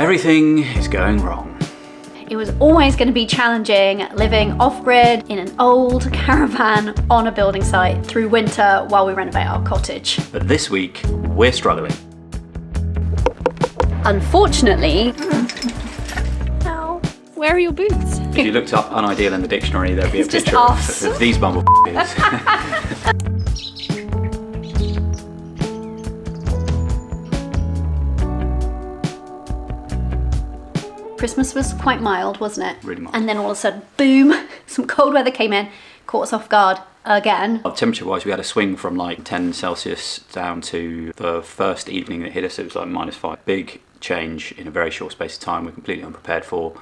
Everything is going wrong. It was always going to be challenging living off-grid in an old caravan on a building site through winter while we renovate our cottage. But this week, we're struggling. Unfortunately... Ow. Where are your boots? If you looked up unideal in the dictionary, there'd be a picture of these bumblefuckers. Christmas was quite mild, wasn't it? Really mild. And then all of a sudden, boom, some cold weather came in, caught us off guard again. Temperature-wise, we had a swing from like 10 Celsius down to the first evening that hit us, it was like -5. Big change in a very short space of time. We're completely unprepared for.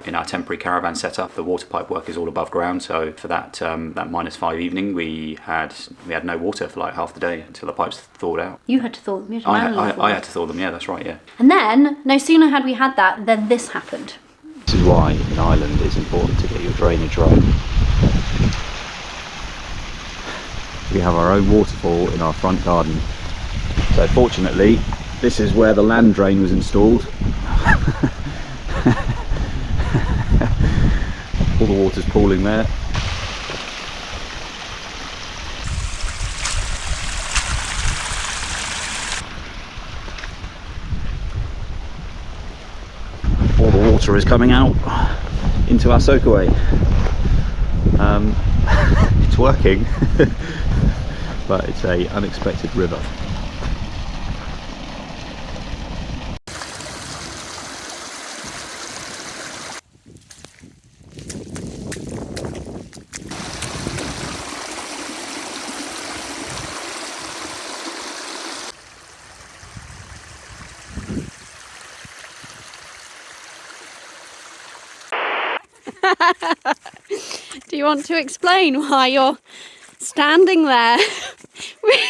In our temporary caravan setup, the water pipe work is all above ground, so for that that -5 evening, we had no water for like half the day until the pipes thawed out. You had to thaw them. I had to thaw them. Yeah, that's right. Yeah. And then, no sooner had we had that, than this happened. This is why in Ireland it's important to get your drainage right. We have our own waterfall in our front garden. So fortunately, this is where the land drain was installed. All the water's pooling there. All the water is coming out into our soakaway. It's working, but it's an unexpected river. Do you want to explain why you're standing there with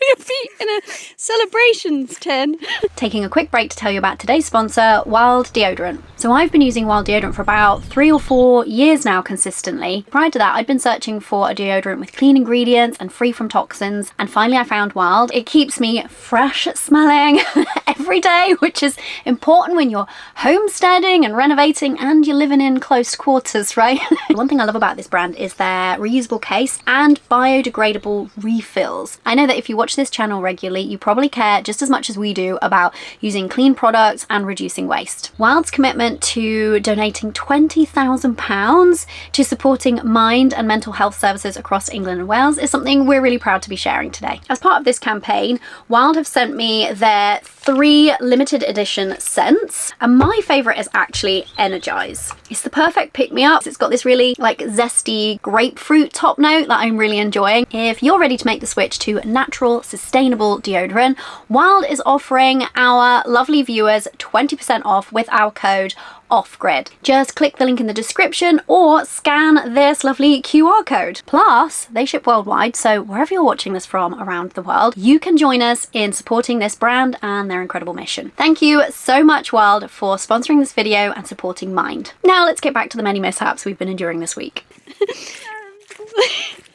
your feet in a celebrations tin? Taking a quick break to tell you about today's sponsor, Wild Deodorant. So I've been using Wild Deodorant for about 3 or 4 years now consistently. Prior to that, I'd been searching for a deodorant with clean ingredients and free from toxins, and finally I found Wild. It keeps me fresh smelling every day, which is important when you're homesteading and renovating and you're living in close quarters, right? One thing I love about this brand is their reusable case and biodegradable refills. I know that if you watch this channel regularly, you probably care just as much as we do about using clean products and reducing waste. Wild's commitment to donating £20,000 to supporting mind and mental health services across England and Wales is something we're really proud to be sharing today. As part of this campaign, Wild have sent me their 3 limited edition scents, and my favourite is actually Energize. It's the perfect pick-me-up. It's got this really like zesty grapefruit top note that I'm really enjoying. If you're ready to make the switch to natural, sustainable deodorant, Wild is offering our lovely viewers 20% off with our code OFFGRID. Just click the link in the description or scan this lovely QR code. Plus, they ship worldwide, so wherever you're watching this from around the world, you can join us in supporting this brand and their incredible mission. Thank you so much, Wild, for sponsoring this video and supporting Mind. Now let's get back to the many mishaps we've been enduring this week.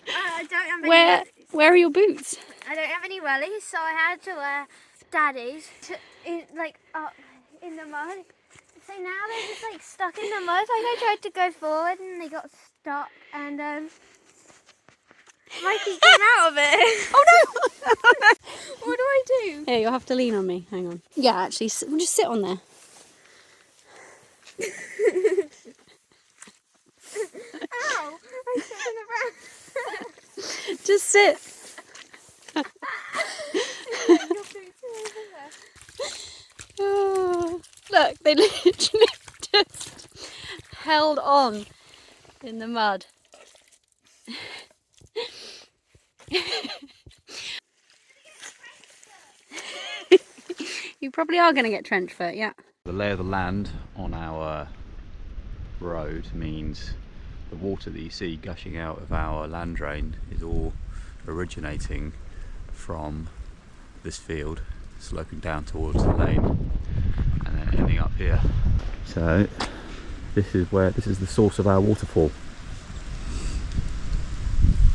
I don't have any Where are your boots? I don't have any wellies, so I had to wear Daddy's in the mud. So now they're just like stuck in the mud. Like I tried to go forward and they got stuck, and Mikey came out of it. Oh no! What do I do? Here, you'll have to lean on me. Hang on. Yeah, actually, we'll just sit on there. Ow! I sit in the ground. Just sit. Oh, look, they literally just held on in the mud. You probably are going to get trench foot, yeah. The lay of the land on our road means the water that you see gushing out of our land drain is all originating from this field, sloping down towards the lane and then ending up here. So this is the source of our waterfall.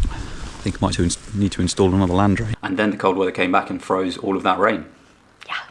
I think I might need to install another land drain. And then the cold weather came back and froze all of that rain. Yeah.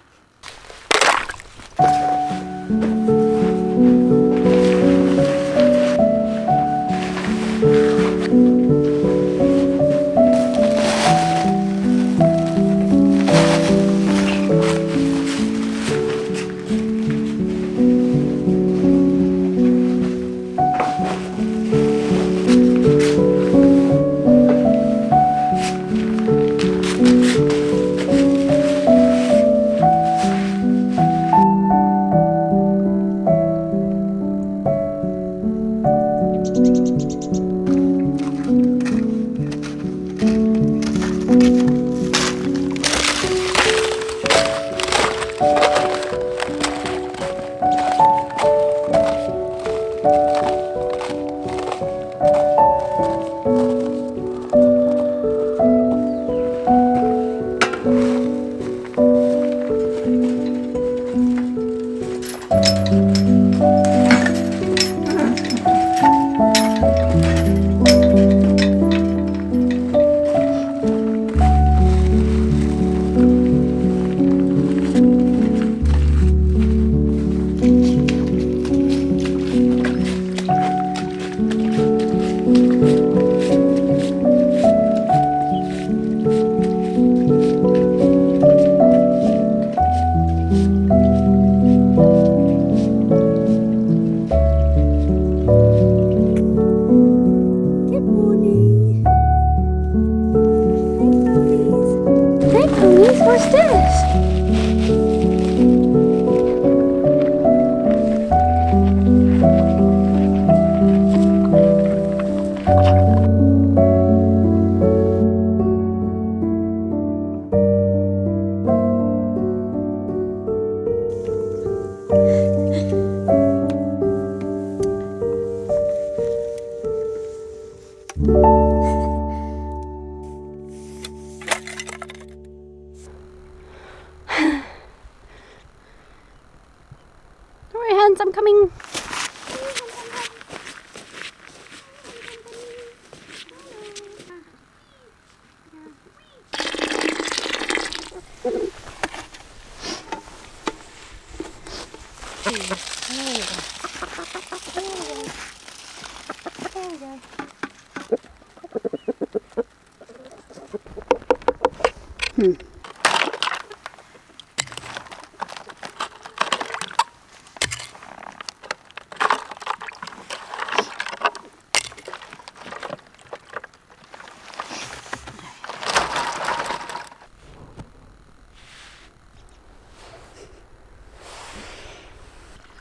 hens, I'm coming.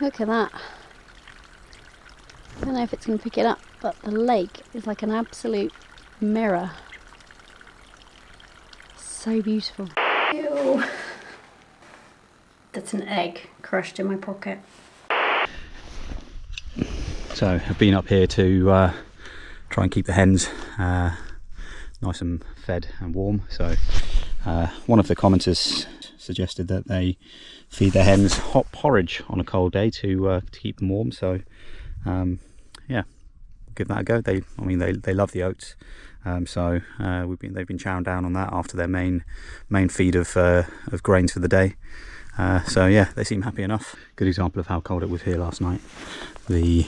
Look at that. I don't know if it's going to pick it up, but the lake is like an absolute mirror. So beautiful. Ew. That's an egg crushed in my pocket. So I've been up here to try and keep the hens nice and fed and warm. So one of the commenters suggested that they feed their hens hot porridge on a cold day to keep them warm. So yeah, give that a go. They love the oats. So they've been chowing down on that after their main feed of grains for the day. So yeah, they seem happy enough. Good example of how cold it was here last night. The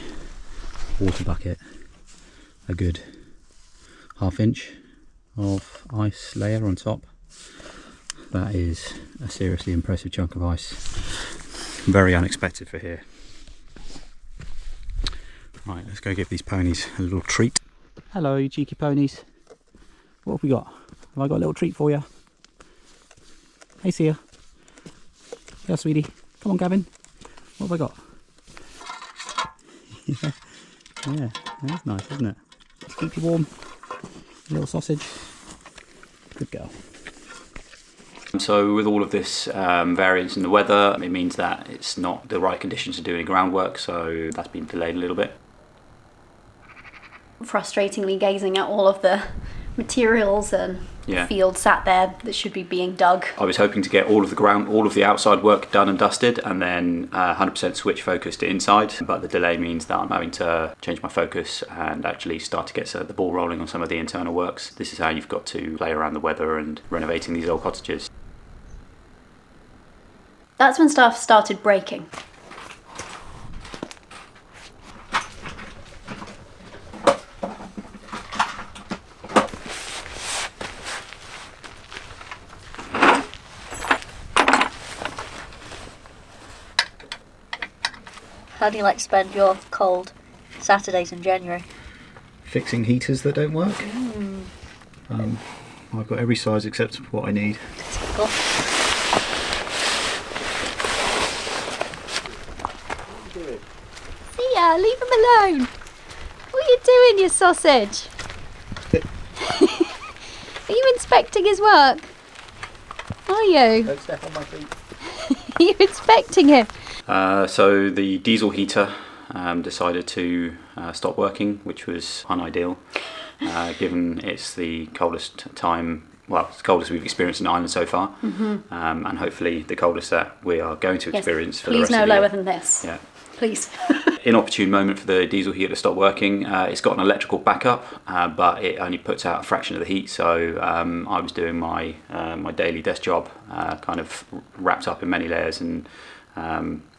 water bucket, a good ½ inch of ice layer on top. That is a seriously impressive chunk of ice. Very unexpected for here. Right, let's go give these ponies a little treat. Hello, you cheeky ponies. What have we got? Have I got a little treat for you? Hey, Sia. Yeah, sweetie. Come on, Gavin. What have I got? Yeah, that's nice, isn't it? To keep you warm. A little sausage. Good girl. So with all of this variance in the weather, it means that it's not the right conditions to do any groundwork, so that's been delayed a little bit. Frustratingly gazing at all of the materials and fields sat there that should be being dug. I was hoping to get all of the outside work done and dusted, and then 100% switch focus to inside, but the delay means that I'm having to change my focus and actually start to get the ball rolling on some of the internal works. This is how you've got to play around the weather and renovating these old cottages. That's when stuff started breaking. How do you like to spend your cold Saturdays in January? Fixing heaters that don't work. I've got every size except what I need. Cool. Sia, leave him alone. What are you doing, you sausage? Are you inspecting his work? Are you? Don't step on my feet. Are you inspecting him? So the diesel heater decided to stop working, which was unideal, given it's the coldest time. Well, it's the coldest we've experienced in Ireland so far, and hopefully the coldest that we are going to experience for the rest of the year. Please no lower than this. Yeah. Please. Inopportune moment for the diesel heater to stop working. It's got an electrical backup, but it only puts out a fraction of the heat. So I was doing my daily desk job, kind of wrapped up in many layers. And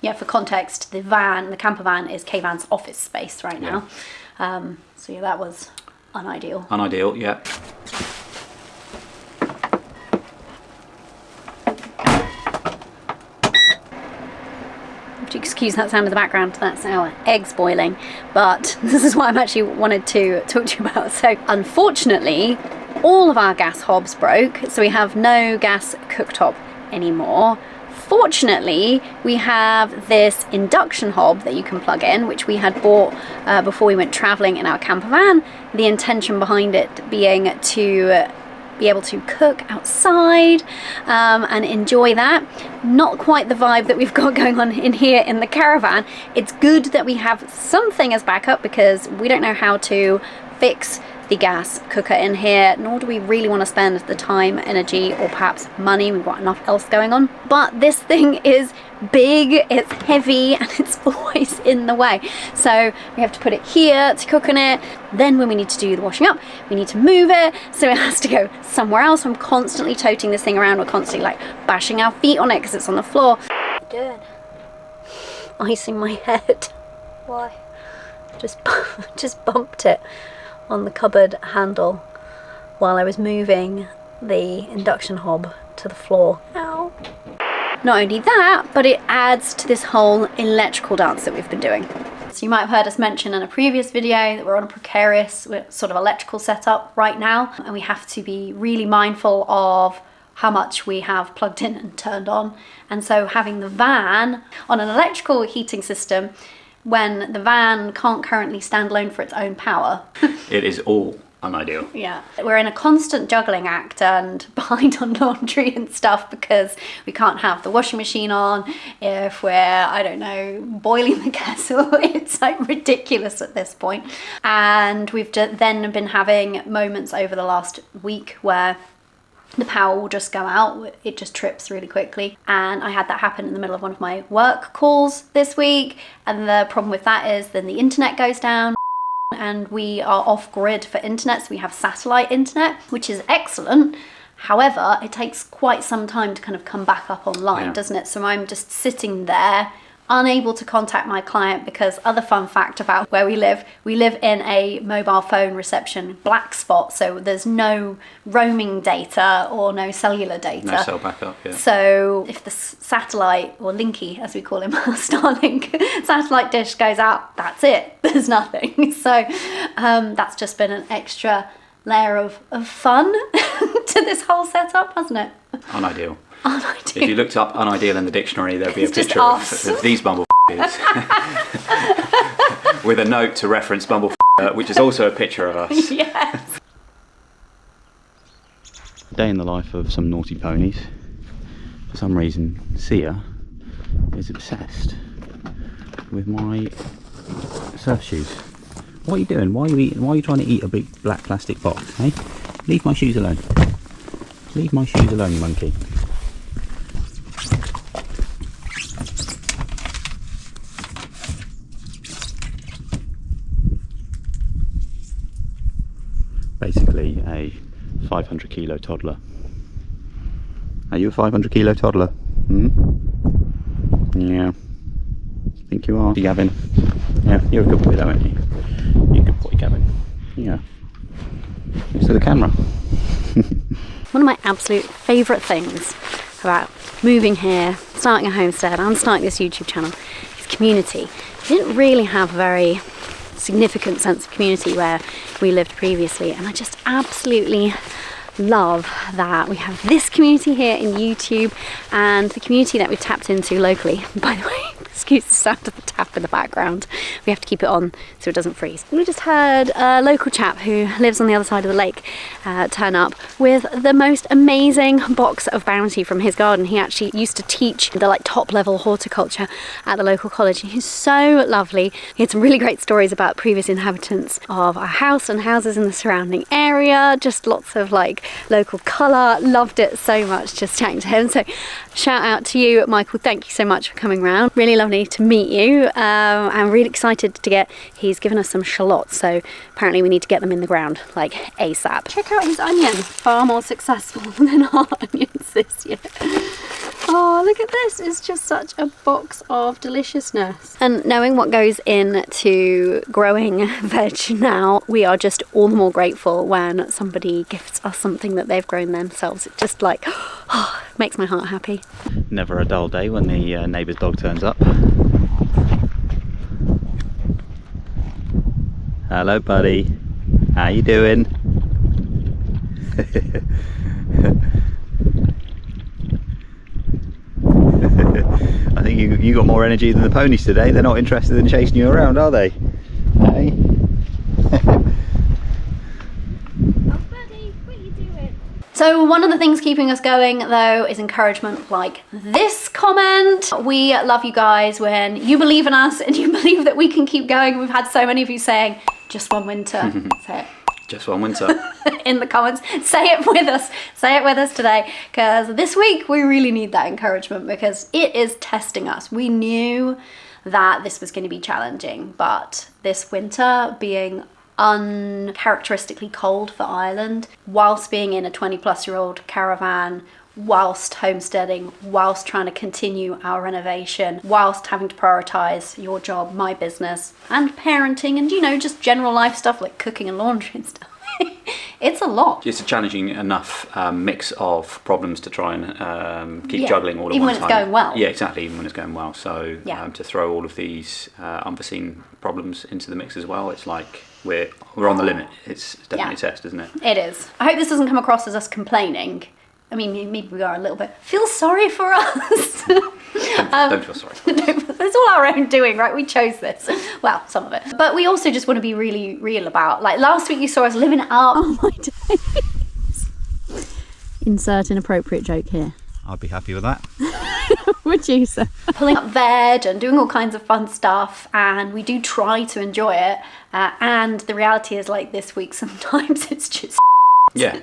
yeah, for context, the camper van is K-Van's office space right now. So yeah, that was unideal. Unideal, yeah. Excuse that sound in the background, that's our eggs boiling, but this is what I'm actually wanted to talk to you about. So unfortunately all of our gas hobs broke, so we have no gas cooktop anymore. Fortunately we have this induction hob that you can plug in, which we had bought before we went travelling in our camper van, the intention behind it being to be able to cook outside and enjoy that. Not quite the vibe that we've got going on in here in the caravan. It's good that we have something as backup because we don't know how to fix the gas cooker in here, nor do we really want to spend the time, energy, or perhaps money. We've got enough else going on. But this thing is big, it's heavy, and it's always in the way. So we have to put it here to cook in it. Then when we need to do the washing up, we need to move it, so it has to go somewhere else. I'm constantly toting this thing around. We're constantly like bashing our feet on it because it's on the floor. What are you doing? Icing my head. Why? Just bumped it on the cupboard handle while I was moving the induction hob to the floor. Ow. Not only that, but it adds to this whole electrical dance that we've been doing. So you might have heard us mention in a previous video that we're on a precarious sort of electrical setup right now, and we have to be really mindful of how much we have plugged in and turned on. And so having the van on an electrical heating system when the van can't currently stand alone for its own power. It is all unideal. Yeah, we're in a constant juggling act and behind on laundry and stuff because we can't have the washing machine on if we're, I don't know, boiling the kettle. It's like ridiculous at this point. And we've then been having moments over the last week where the power will just go out, it just trips really quickly. And I had that happen in the middle of one of my work calls this week. And the problem with that is then the internet goes down and we are off grid for internet. So we have satellite internet, which is excellent. However, it takes quite some time to kind of come back up online, doesn't it? So I'm just sitting there unable to contact my client because other fun fact about where we live in a mobile phone reception black spot, so there's no roaming data or no cellular data. No cell backup, yeah. So if the satellite, or Linky as we call him, Starlink satellite dish goes out, that's it, there's nothing. So that's just been an extra layer of fun to this whole setup, hasn't it? Unideal. Unideal. If you looked up unideal in the dictionary, there'd be a It's just picture us. of these bumble with a note to reference bumble which is also a picture of us. Yes. Day in the life of some naughty ponies. For some reason, Sia is obsessed with my surf shoes. What are you doing? Why are you trying to eat a big black plastic box, hey? Leave my shoes alone. Leave my shoes alone, you monkey. Basically a 500 kilo toddler. Are you a 500 kilo toddler? Hmm? Yeah. Think you are, Gavin? Yeah, you're a good boy though, aren't you? You're a good boy, Gavin. Yeah. Thanks to the camera. One of my absolute favourite things about moving here, starting a homestead and starting this YouTube channel is community. I didn't really have a very significant sense of community where we lived previously, and I just absolutely love that we have this community here in YouTube and the community that we've tapped into locally. By the way, excuse the sound of the tap in the background, we have to keep it on so it doesn't freeze. We just had a local chap who lives on the other side of the lake turn up with the most amazing box of bounty from his garden. He actually used to teach the like top level horticulture at the local college, and he's so lovely. He had some really great stories about previous inhabitants of our house and houses in the surrounding area, just lots of like local colour. Loved it so much just chatting to him. So shout out to you, Michael, thank you so much for coming round. Really lovely to meet you. I'm really excited to he's given us some shallots, so apparently we need to get them in the ground like ASAP. Check out his onions, far more successful than our onions this year. Oh, look at this, it's just such a box of deliciousness. And knowing what goes into growing veg now, we are just all the more grateful when somebody gifts us something that they've grown themselves. It just like, oh, makes my heart happy. Never a dull day when the neighbour's dog turns up. Hello buddy, how you doing? I think you got more energy than the ponies today. They're not interested in chasing you around, are they? Hey? So one of the things keeping us going though is encouragement like this comment. We love you guys when you believe in us and you believe that we can keep going. We've had so many of you saying, just one winter. Say it. Just one winter. in the comments. Say it with us. Say it with us today, because this week we really need that encouragement, because it is testing us. We knew that this was going to be challenging, but this winter being uncharacteristically cold for Ireland, whilst being in a 20-plus-year-old caravan, whilst homesteading, whilst trying to continue our renovation, whilst having to prioritise your job, my business, and parenting, and, you know, just general life stuff like cooking and laundry and stuff. It's a lot. It's a challenging enough mix of problems to try and keep Yeah. juggling all at Even one when time. it's going well. Yeah, exactly, even when it's going well. So Yeah. to throw all of these unforeseen problems into the mix as well, it's like we're on the limit. It's definitely a test, isn't it? It is. I hope this doesn't come across as us complaining. I mean, maybe we are a little bit. Feel sorry for us. Don't feel sorry. It's all our own doing, right? We chose this. Well, some of it. But we also just want to be really real about, like, last week you saw us living it up. Oh my days. Insert inappropriate joke here. I'd be happy with that. Would you, sir? Pulling up veg and doing all kinds of fun stuff, and we do try to enjoy it. And the reality is, like, this week sometimes it's just Yeah.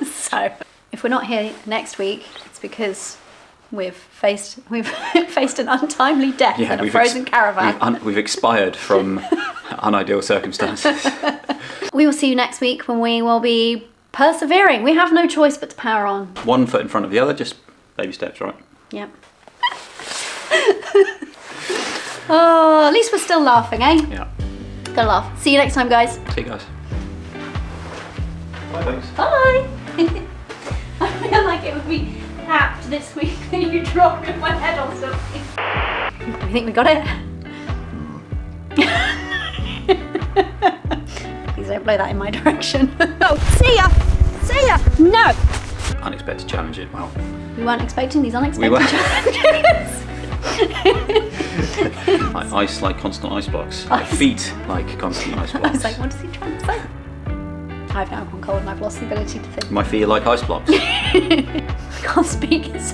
so if we're not here next week, it's because we've faced an untimely death in a frozen caravan. We've expired from unideal circumstances. We will see you next week when we will be persevering. We have no choice but to power on. One foot in front of the other, just baby steps, right? Yep. Oh, at least we're still laughing, eh? Yeah. Gotta laugh. See you next time, guys. See you guys. Bye, thanks. Bye. I feel like it would be apt this week that you dropped my head on something. You think we got it? Please don't blow that in my direction. Oh, see ya! See ya! No! Unexpected challenge it. Well, We weren't expecting these unexpected We were. challenges. like ice like constant ice blocks. Like feet like constant ice I blocks. was like, what is he trying to say? I've now gone cold and I've lost the ability to think. My feet are like ice blocks. I can't speak. It's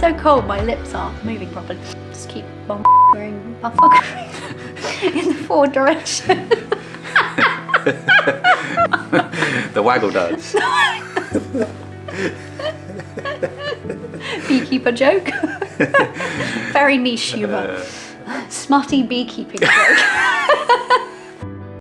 so cold. My lips aren't moving properly. Just keep wearing buffuckery in the forward direction. The waggle does. Beekeeper joke. Very niche humour. Smutty beekeeping joke.